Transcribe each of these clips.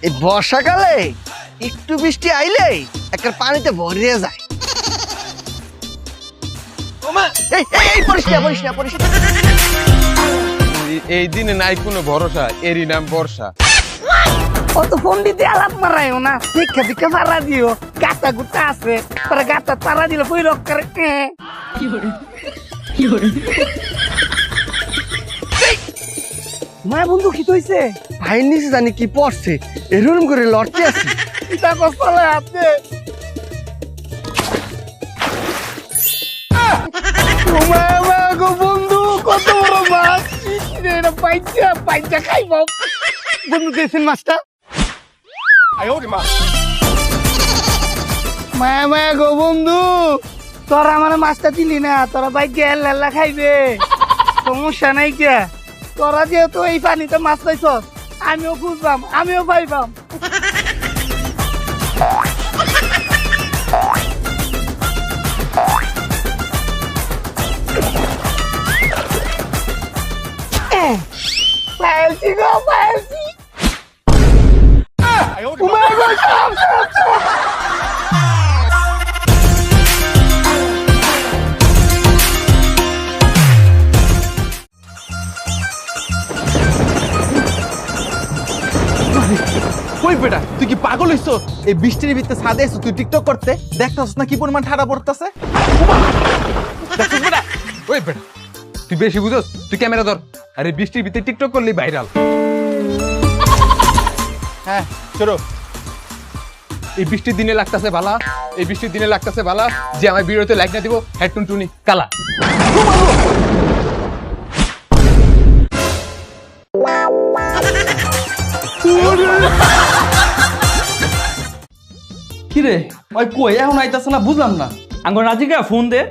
এই বর্ষাকালে একটু বৃষ্টি আইলেই একটা পানিতে ভরিয়ে যায়। এই দিনে নাই কোনো ভরসা, এরই নাম বর্ষা। অত ফোন দিতে আলাপ মারাইও না, দীক্ষা দীক্ষা পাড়া দিও। গাতা গুতা আছে, তারা গাতা পাড়া দিলে বই রক্ষার মায়া বন্ধু কি হইছে? ভাইয়ের নিচে জানি কি পড়ছে, এরকম করে লড়তে আছে। পিতা কষ্টলে আছে গো বন্ধু, কত বড় মাছ! এটা পাইচা পাইচা খাইব বন্ধু। দিয়েছেন মাছটা মায়া মায়া গো বন্ধু, তোরা আমার মাছটা দিলি না, তোরা বাইক হেল্লা খাইবে, সমস্যা নাই কে। তোরা যেহেতু এই পানিতে মাছ পাইছ, আমিও খুঁজবাম, আমিও পাইবাম। পাইছি গো, পাইছি। কই বেটা, তুই কি পাগল হইছ? এই বৃষ্টির ভিতরে ছাদে এসে তুই টিকটক করতে, দেখতাছ না কি পরিমাণ ঠাড়া পড়তেছে? দেখছিস বেটা? ওই বেটা, তুই বেশি বুঝোস, তুই ক্যামেরা ধর। আরে বৃষ্টির ভিতরে টিকটক করলি ভাইরাল। হ্যাঁ চলো। এই বৃষ্টির দিনে লাগতাছে ভালা, এই বৃষ্টির দিনে লাগতাছে ভালা যে আমার ভিডিওতে লাইক না দিব, হেডটুন টুনি কালা। কি রে ওই কই এখন আইতাছে না, বুঝলাম না। আঙ্গ নাজিকা ফোন দে।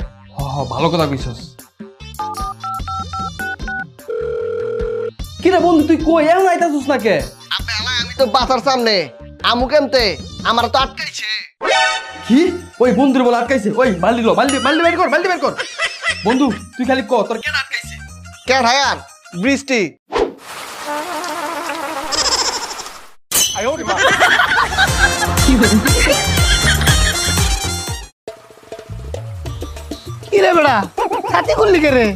ভালো কথা কইছস। কি রে বন্ধু, তুই কই এখন আইতাছিস না কে? আমি তো বাসার সামনে, আমু কেমতে আমার তো আটকাইছে। কি ওই বন্ধুর বলে আটকাইছে? ওই বালতি লো, বালতি বালতি বের কর, বালতি বের কর। বন্ধু তুই খালি ক তোর কেন আটকাইছে? কে ঢায়ার বৃষ্টি। কি রে বেড়া, ছাতি খুললি কে রে?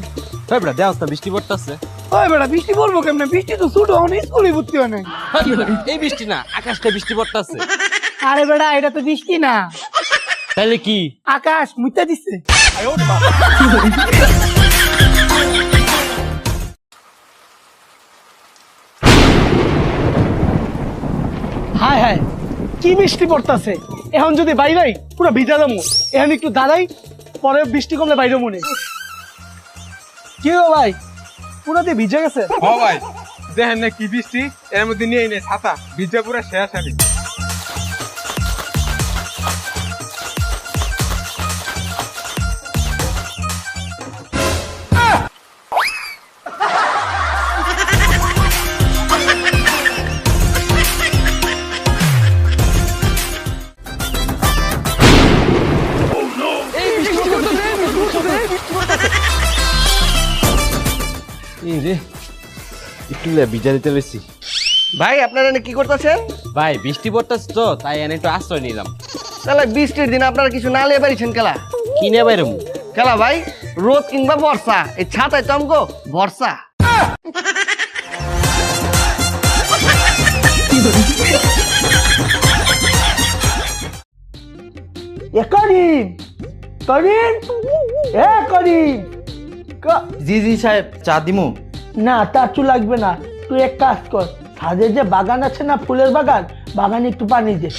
ওই বেটা দেখ বৃষ্টি পড়তাছে। ওই বেড়া বৃষ্টি পড়বো কেমনে? বৃষ্টি তো ছুটো, স্কুলে ভর্তি হয় নাই। এই বৃষ্টি না, আকাশটা বৃষ্টি পড়তাছে। আরে বেড়া এটা তো বৃষ্টি না, তাইলে কি? আকাশ মুইতা দিচ্ছে। হায় হায় কি বৃষ্টি পড়তাছে! এখন যদি বাইরাই পুরো ভিজা যাবো। এখন একটু দাঁড়াই, পরে বৃষ্টি কমলে বাইরে মনে। কি গো ভাই, পুরো দিয়ে ভিজে গেছে। হ ভাই, দেখেন না কি বৃষ্টি, এর মধ্যে নিয়ে নে ছাতা, ভিজা পুরা শেষ আমি। একটু ভিজা দিতে বেশি। ভাই আপনারা এনে কি করতেছেন? ভাই বৃষ্টি পড়তাছে তো, তাই এনে একটু আশ্রয় নিলাম। তাহলে বৃষ্টির দিন আপনারা কিছু না নিয়ে পারিছেন খেলা? কিনে বাইরে খেলা ভাই, রোদ কিংবা বর্ষা, এই ছাতায় তো আমগো বর্ষা। করিম করিম এ করিম। জি জি সাহেব, চা দিমু? না তার লাগবে না, তুই এক কাজ কর, ছাদে যে বাগান আছে না, ফুলের বাগান, বাগানে একটু পানি দে।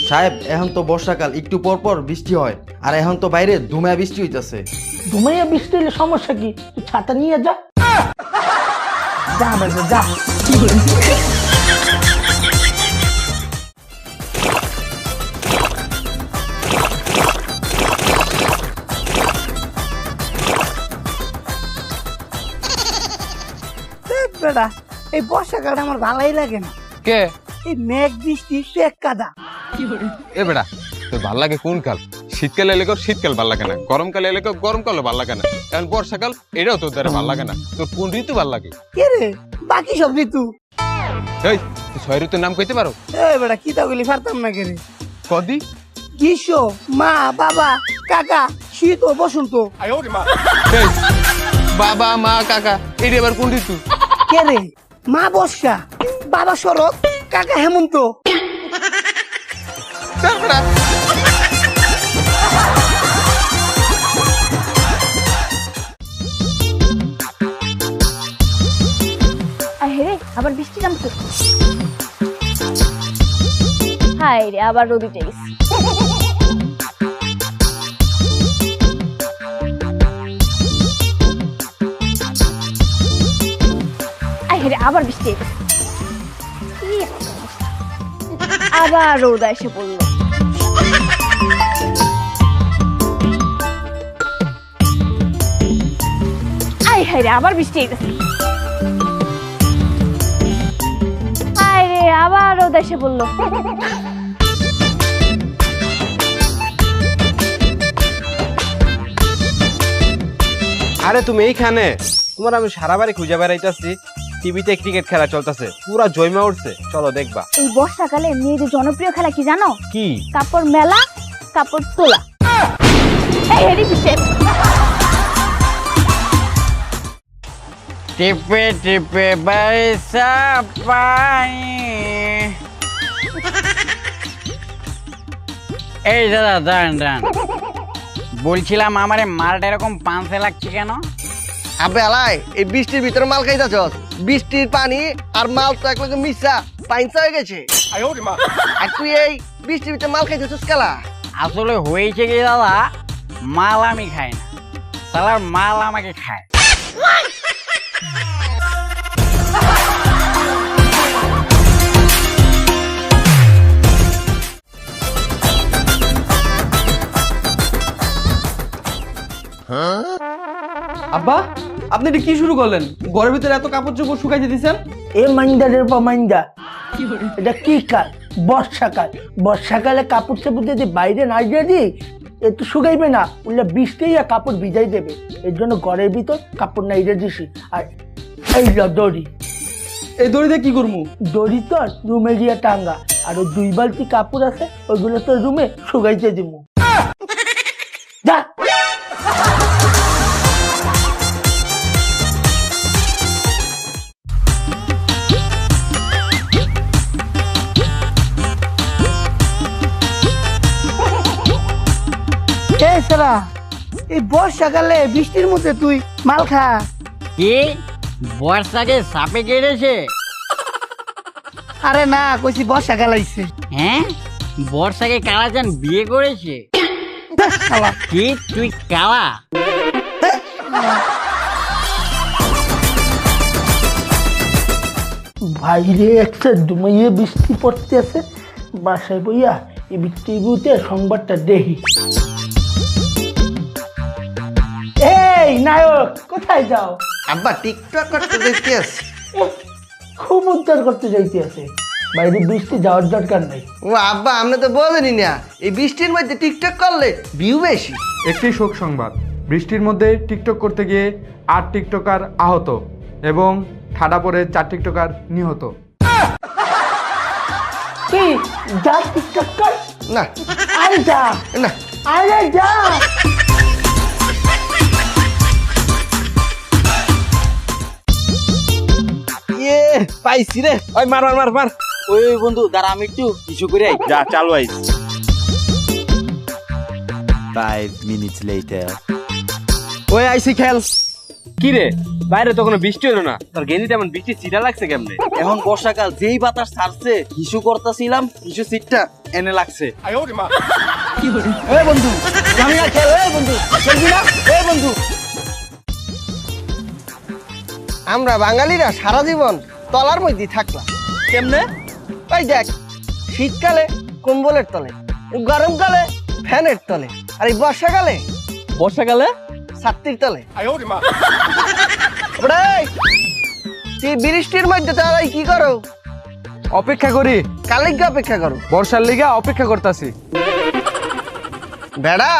সাহেব এখন তো বর্ষাকাল, একটু পর পর বৃষ্টি হয়, আর এখন তো বাইরে ধুমায় বৃষ্টি হইতাছে। ধুমাইয়া বৃষ্টি হলে সমস্যা কি? তুই ছাতা নিয়ে যা, যা বাবা যা। বেটা এই বর্ষাকালটা আমার ভালোই লাগে না। কে? এই মেঘ বৃষ্টি শেখ কাদা। এ বেটা, তোর ভাল লাগে কোন কাল? শীতকালে এলে শীতকাল ভাল লাগে না, গরমকালে এলে গরমকালে ভাল লাগে না, এখন বর্ষাকাল এটাও তোর দ্বারা ভাল লাগে না। তোর কোন ঋতু ভাল লাগে? কে রে? বাকি সব ঋতু। এই তুই ছয় ঋতুর নাম কইতে পারো? এই বেটা কি তা বলি পারতাম না কেরে। কদি? গ্রীষ্ম, মা, বাবা, কাকা, শীত ও বসন্ত। এই, বাবা মা কাকা এটি আবার কোন ঋতু? কে রে? মা বর্ষা, বাবা শরৎ, কাকা হেমন্ত। তারপরে আরে আবার বৃষ্টি নামছে। হায় রে আবার রোদ উঠে গেছে। আরে আবার বৃষ্টি এসে গেছে। কি একটা অবস্থা। আবার রোদ এসে পড়লো। আয় হায় রে আবার বৃষ্টি এসে গেছে। আরে আবার রোদ এসে পড়লো। আরে তুমি এইখানে? তোমার আমি সারা বাড়ি খুঁজে বেড়াইতেছি, টিভিতে ক্রিকেট খেলা চলতেছে, পুরা জয়মা উঠছে, চলো দেখবা। এই বর্ষাকালে মেয়েদের জনপ্রিয় খেলা কি জানো? কি? কাপড় মেলা, কাপড় তোলা। এই হেরি পিছে টিপে টিপে বর্ষা পানি। এই দাদা দাঁড়ান দাঁড়ান, বলছিলাম আমারে মালটা এরকম পাঁচে লাগছে কেন? আবে আলাই এই বৃষ্টির ভিতরে মাল খাইতাছস? বৃষ্টির পানি আর মাল তো একলগে মিশা পাইনসা হয়ে গেছে। আর তুই এই বৃষ্টির ভিতরে মাল খাইতাছস কেলা? আসলে হয়েছে কি দাদা, মাল আমি খাই না, সালার মাল আমাকে খায়। আব্বা, আপনি এটা কি শুরু করলেন? ঘরের ভিতরে এত কাপড় চোপড় শুকাইতে দিচ্ছেন? এ মাইন্দারের পর মাইন্দা, এটা কি কাল? বর্ষাকাল। বর্ষাকালে কাপড় চাপড় যদি বাইরে না দিয়ে দিই একটু শুকাইবে না, উল্লে বৃষ্টি আর কাপড় ভিজাই দেবে। এর জন্য ঘরের ভিতর কাপড় নাই দিছি। আর এই দড়ি, এই দড়িতে কি করবো? দড়ি তো রুমে গিয়ে টাঙ্গা, আর ওই 2 বালতি কাপড় আছে ওইগুলো তো রুমে শুকাইতে দিব। যা। এই বর্ষাকালে বৃষ্টির মধ্যে তুই মাল খা? কি বর্ষাকে সাপে কেটেছে? আরে না, কইছি বর্ষাকাল আইছে। হ্যাঁ, বর্ষাকে কালাচান বিয়ে করেছে? কি তুই কালা? বাইরে একটা ডুমাইয়ে বৃষ্টি পড়তে আছে, বাসায় বইয়া এই বৃষ্টিতে সংবাদটা দেখি। এই নায়ক, কোথায় যাও? আব্বা টিকটক করতে দেখতে আসি। খুব উদ্ধার করতে যাইতে আছে, বাইরে বৃষ্টি যাওয়ার দরকার নাই। ও আব্বা আপনি তো বোঝেনি না, এই বৃষ্টির মধ্যে টিকটক করলে ভিউ বেশি। একটি শোক সংবাদ, বৃষ্টির মধ্যে টিকটক করতে গিয়ে 8 টিকটকার আহত এবং ঠাডা পড়ে 4 টিকটকার নিহত। কি যা টিকটক কর? না আরে যা না, আরে যা। ইয়ে পাইছি রে, ওই মার মার মার মার। ওই ওই বন্ধু দাঁড়া, আমি একটু কিছু করে আই। যা চালু আইস। 5 minutes later. ওই আইসি খেল। কি রে, বাইরে তো কোনো বৃষ্টি হলো না, তোর গেঞ্জিতে এমন বৃষ্টি ছিটা লাগছে কেমনে? এখন বর্ষাকাল, যেই বাতাস ছাড়ছে হিসু করতেছিলাম, হিসু সিটটা এনে লাগছে। এই বন্ধু আমি আর খেল। এই বন্ধু খেলবি না? এই বন্ধু, আমরা বাঙালিরা সারা জীবন তলার মধ্যে থাকলাম। কেমনে? ওই দেখ, শীতকালে কম্বলের তলে, গরমকালে ফ্যানের তলে, আর এই বর্ষাকালে ছাত্রীর তলে। ওরে, তুই বৃষ্টির মধ্যে তাহলে কি করো? অপেক্ষা করি, কার লিগা অপেক্ষা করো? বর্ষার লিগা অপেক্ষা করতেছি। বেড়া,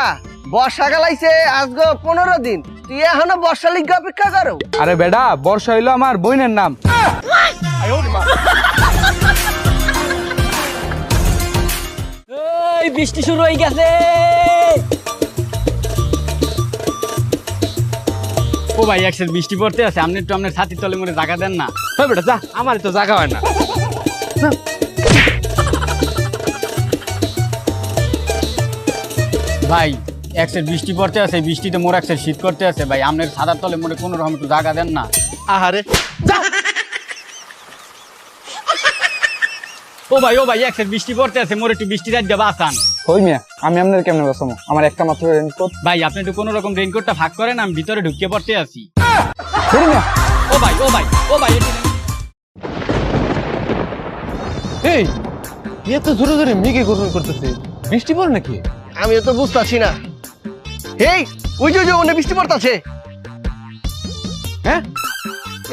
বর্ষাকাল আইছে আজকে 15 দিন, তুই এখনো বর্ষা লিগা অপেক্ষা করো? আরে বেডা, বর্ষা হইলো আমার বোনের নাম। বৃষ্টি শুরু হয়ে গেছে। ও ভাই একসাথে বৃষ্টি পড়তে আছে, আপনি একটু আপনার ছাতির তলে মনে জায়গা দেন না। হ্যাঁ বেটা যা, আমার তো জায়গা হয় না। ভাই একসাথে বৃষ্টি পড়তে আছে, বৃষ্টিতে মোর একসাথে শীত করতে আছে ভাই, আপনার ছাতার তলে মনে কোনো রকম একটু জায়গা দেন না। আহারে ও ভাই একসাথে বৃষ্টি পড়তে আছে, মোর একটু বৃষ্টি রাত দেবা আসান। ওই মিয়া আমি আপনার কেমনে বসামো, আমার একটা মাত্র রেনকোট। ভাই আপনি একটু কোনো রকম রেইনকোটটা ভাগ করেন, আমি ভিতরে ঢুকিয়ে পড়তে আছি। ও ভাই এই এত জোরে জোরে মেঘে গরম করতেছে, বৃষ্টি পড়ে নাকি? আমিও তো বুঝতেছি না। এই ওই যে ওনে বৃষ্টি পড়তাছে। হ্যাঁ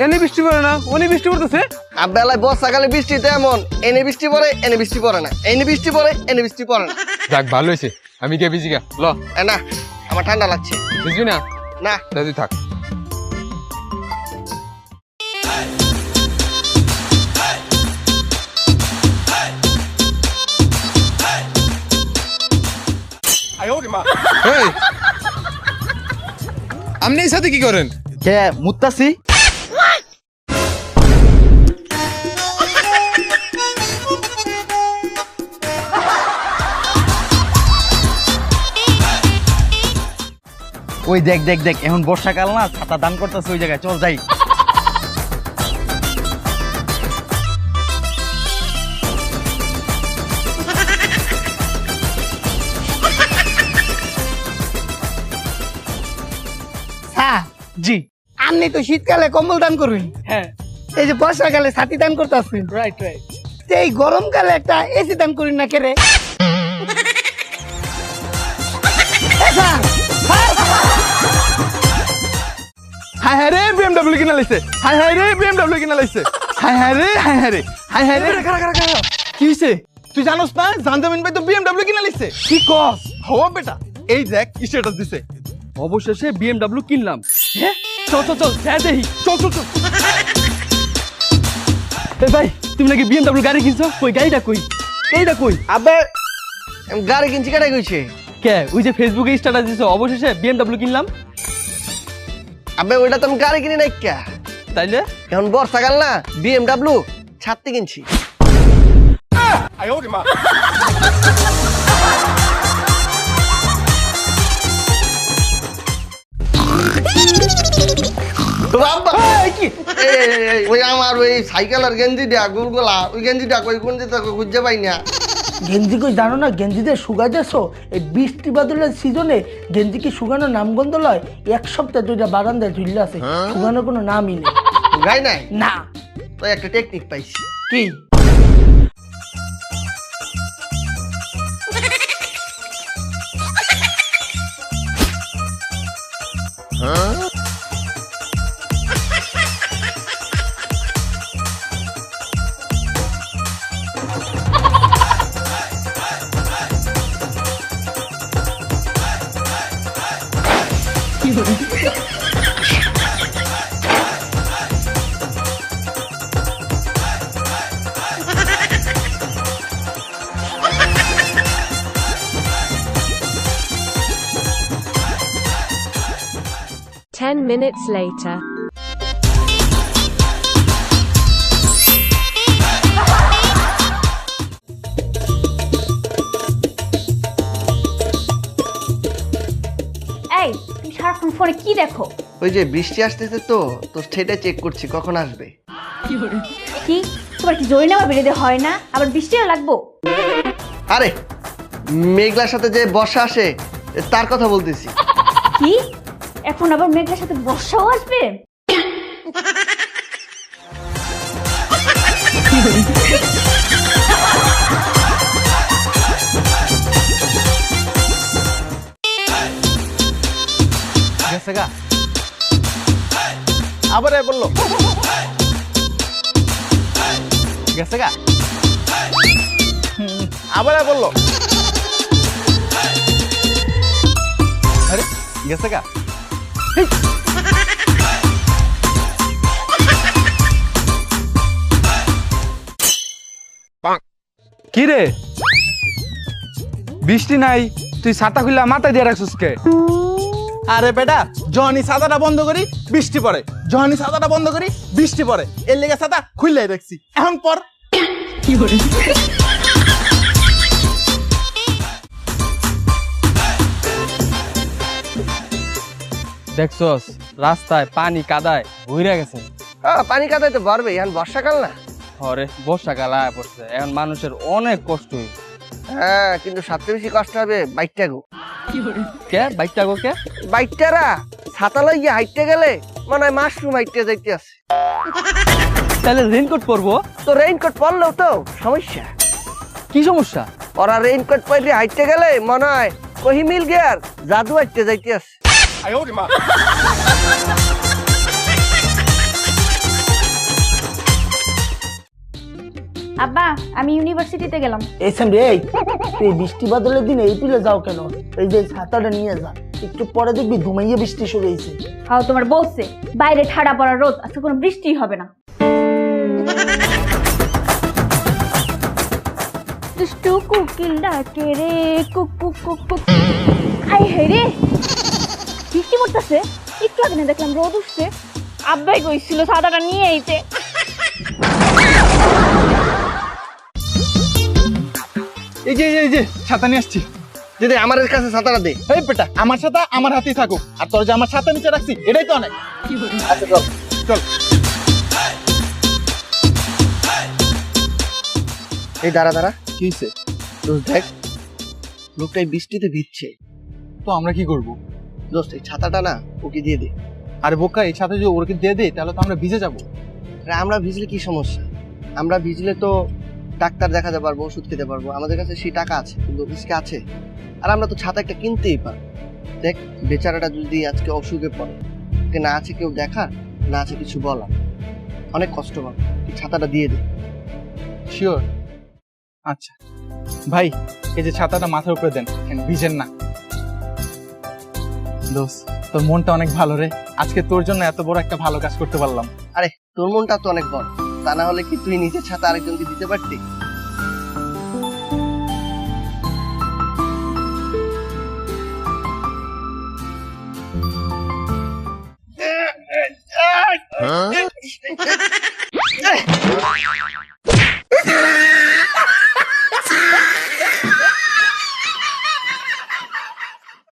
এনে বৃষ্টি পড়ে না, ওনে বৃষ্টি পড়তেছে। আর বেলায় বর্ষাকালে বৃষ্টি তো এমন, এনে বৃষ্টি পড়ে এনে বৃষ্টি পড়ে না, এনে বৃষ্টি পড়ে এনে বৃষ্টি পড়ে না। যাক ভালো হয়েছে, আমি কে ভিজি গা ল। না আমার ঠান্ডা লাগছে। ভিজবি না? না দাদি থাক। এই, আপনি এই সাথে কি করেন? কে মুত্তাসি? ওই দেখ দেখ দেখ, এখন বর্ষাকাল না, ছাতা দান করতেছে ওই জায়গায়, চল যাই। হ্যাঁ জি, আপনি তো শীতকালে কম্বল দান করবেন, হ্যাঁ এই যে বর্ষাকালে ছাতি দান করতে আসবেন, রাইট রাইট। এই গরমকালে একটা এসি দান করেন না কেরে? হায় হায় রে বিএমডব্লিউ কিনা লাইছে, হায় হায় রে বিএমডব্লিউ কিনা লাইছে, হায় হায় রে হায় হায় রে হায় হায় রে। কি হইছে তুই জানোস না? জানজামিন ভাই তো বিএমডব্লিউ কিনা লাইছে। কি কস? হওয়া বেটা, এই দেখ স্ট্যাটাস দিছে, অবশেষে বিএমডব্লিউ কিনলাম। হ্যাঁ চল চল চল, হ্যাঁ দেখি, চল চল চল। এই ভাই তুমি নাকি বিএমডব্লিউ গাড়ি কিনছো, কই গাড়িটা কই? গাড়িটা কই? আবে গাড়ি কিনছি কেটে গেছে। কে ওই যে ফেসবুকে স্ট্যাটাস দিছো অবশেষে বিএমডব্লিউ কিনলাম? আবে ওইটা তো আমি গাড়ি কিনি নাই কে, তাইলে এখন বর্ষাকাল না, বিএমডব্লিউ ছাড়তে কিনছি। ওই আমার ওই সাইকেলের গেঞ্জি দেয়া গুলগুলা, ওই গেঞ্জিটা কই গেঞ্জিটা খুঁজে পাই না। গেঞ্জি কই জানো না? গেঞ্জিদের শুকাইতেছো এই বৃষ্টি বাদলের সিজনে গেঞ্জি কি শুকানোর নামগন্ধ লয়? এক সপ্তাহ দুইটা বারান্দায় ঝুললে আছে, শুকানোর কোনো নামই নেই। গাই নাই না তো একটা টেকনিক পাইছি। কি? Ten minutes later. এই তুমি সারাক্ষণ ফোনে কি দেখো? ওই যে বৃষ্টি আসতেছে তো সেটা চেক করছি কখন আসবে। কি তোমার কি জরি নামা বেরিয়ে হয় না? আবার বৃষ্টিও লাগবো? আরে মেঘলার সাথে যে বর্ষা আসে তার কথা বলতেছি। কি এখন আবার মেঘলার সাথে বর্ষাও আসবে? গেছে গা, আবার বললো গেছে গা, আবার বললো আরে গেছে গা। কি রে বৃষ্টি নাই, তুই ছাতা খুললা মাথায় দিয়ে রাখছিস কে? আরে বেটা, যখনই ছাতাটা বন্ধ করি বৃষ্টি পড়ে, যখনই ছাতাটা বন্ধ করি বৃষ্টি পড়ে, এর লেগে ছাতা খুললাই রাখছি। এখন পর দেখছস রাস্তায় পানি কাদায় ঘুরে গেছে। হ্যাঁ, পানি কাদায় তো বাড়বে, এখন বর্ষাকাল না। ঘরে বর্ষাকাল আয়া পড়ছে, এখন মানুষের অনেক কষ্ট হইবে। হ্যাঁ, কিন্তু সবচেয়ে বেশি কষ্ট হবে বাইকটা গো। কে বাইকটা গো কে? বাইকটারা ছাতা লইয়া হাইটতে গেলে মনে হয় মাশরুম হাইটতে যাইতে আছে। তাহলে রেইনকোট পরবো? তো রেইনকোট পরলেও তো সমস্যা। কি সমস্যা? ওরা রেইনকোট পরে হাইটতে গেলে মনে হয় কহি মিল গিয়ার জাদু হাইটতে যাইতে আছে। আব্বা, আমি ইউনিভার্সিটিতে গেলাম। এসএম রে, তুই বৃষ্টি বাদলের দিন এই তুলে যাও কেন? এই যে ছাতাটা নিয়ে যা, একটু পরে দেখবি ধুমাইয়া বৃষ্টি শুরু হয়েছে। হাও তোমার বলছে বাইরে ঠাড়া পড়া রোদ, আজকে কোনো বৃষ্টি হবে না। দুষ্টু কোকিল ডাকে রে, কুক কুক কুক কুক। আই হে রে, বৃষ্টি পড়তেছে। একটু আগে না দেখলাম রোদ উঠছে। আব্বাই কইছিল ছাতাটা নিয়ে আইতে। এই যে ছাতা নিয়ে আসছি। যদি আমার কাছে ছাতাটা দে। এই বেটা, আমার ছাতা আমার হাতেই থাকুক, আর তোর যে আমার ছাতা নিচে রাখছি এটাই তো অনেক। আচ্ছা চল চল। এই দাঁড়া দাঁড়া, কি হয়েছে? দোস্ত দেখ, লোকটাই বৃষ্টিতে ভিজছে। তো আমরা কি করব? দোস্ত এই ছাতাটা না ওকে দিয়ে দে। আরে বোকা, এই ছাতা যদি ওকে দিয়ে দে তাহলে তো আমরা ভিজে যাবো। আরে আমরা ভিজলে কি সমস্যা? আমরা ভিজলে তো ডাক্তার দেখাতে পারবো, ওষুধ খেতে পারবো, আমাদের কাছে সেই টাকা আছে, কিন্তু রিস্কে আছে। আর আমরা তো ছাতা একটা কিনতেই পারি। দেখ বেচারাটা যদি আজকে অসুখে পড়ে, ওকে না আছে কেউ দেখার, না আছে কিছু বলা, অনেক কষ্ট পাবে। তুই ছাতাটা দিয়ে দে। শিওর? আচ্ছা ভাই, এই যে ছাতাটা মাথার উপরে দেন, ভিজেন না। দোস্ত, তোর মনটা অনেক ভালো রে, আজকে তোর জন্য এত বড় একটা ভালো কাজ করতে পারলাম। আরে তোর মনটা তো অনেক বড়, তা না হলে কি তুই নিজের ছাতা আরেকজনকে দিতে পারতি?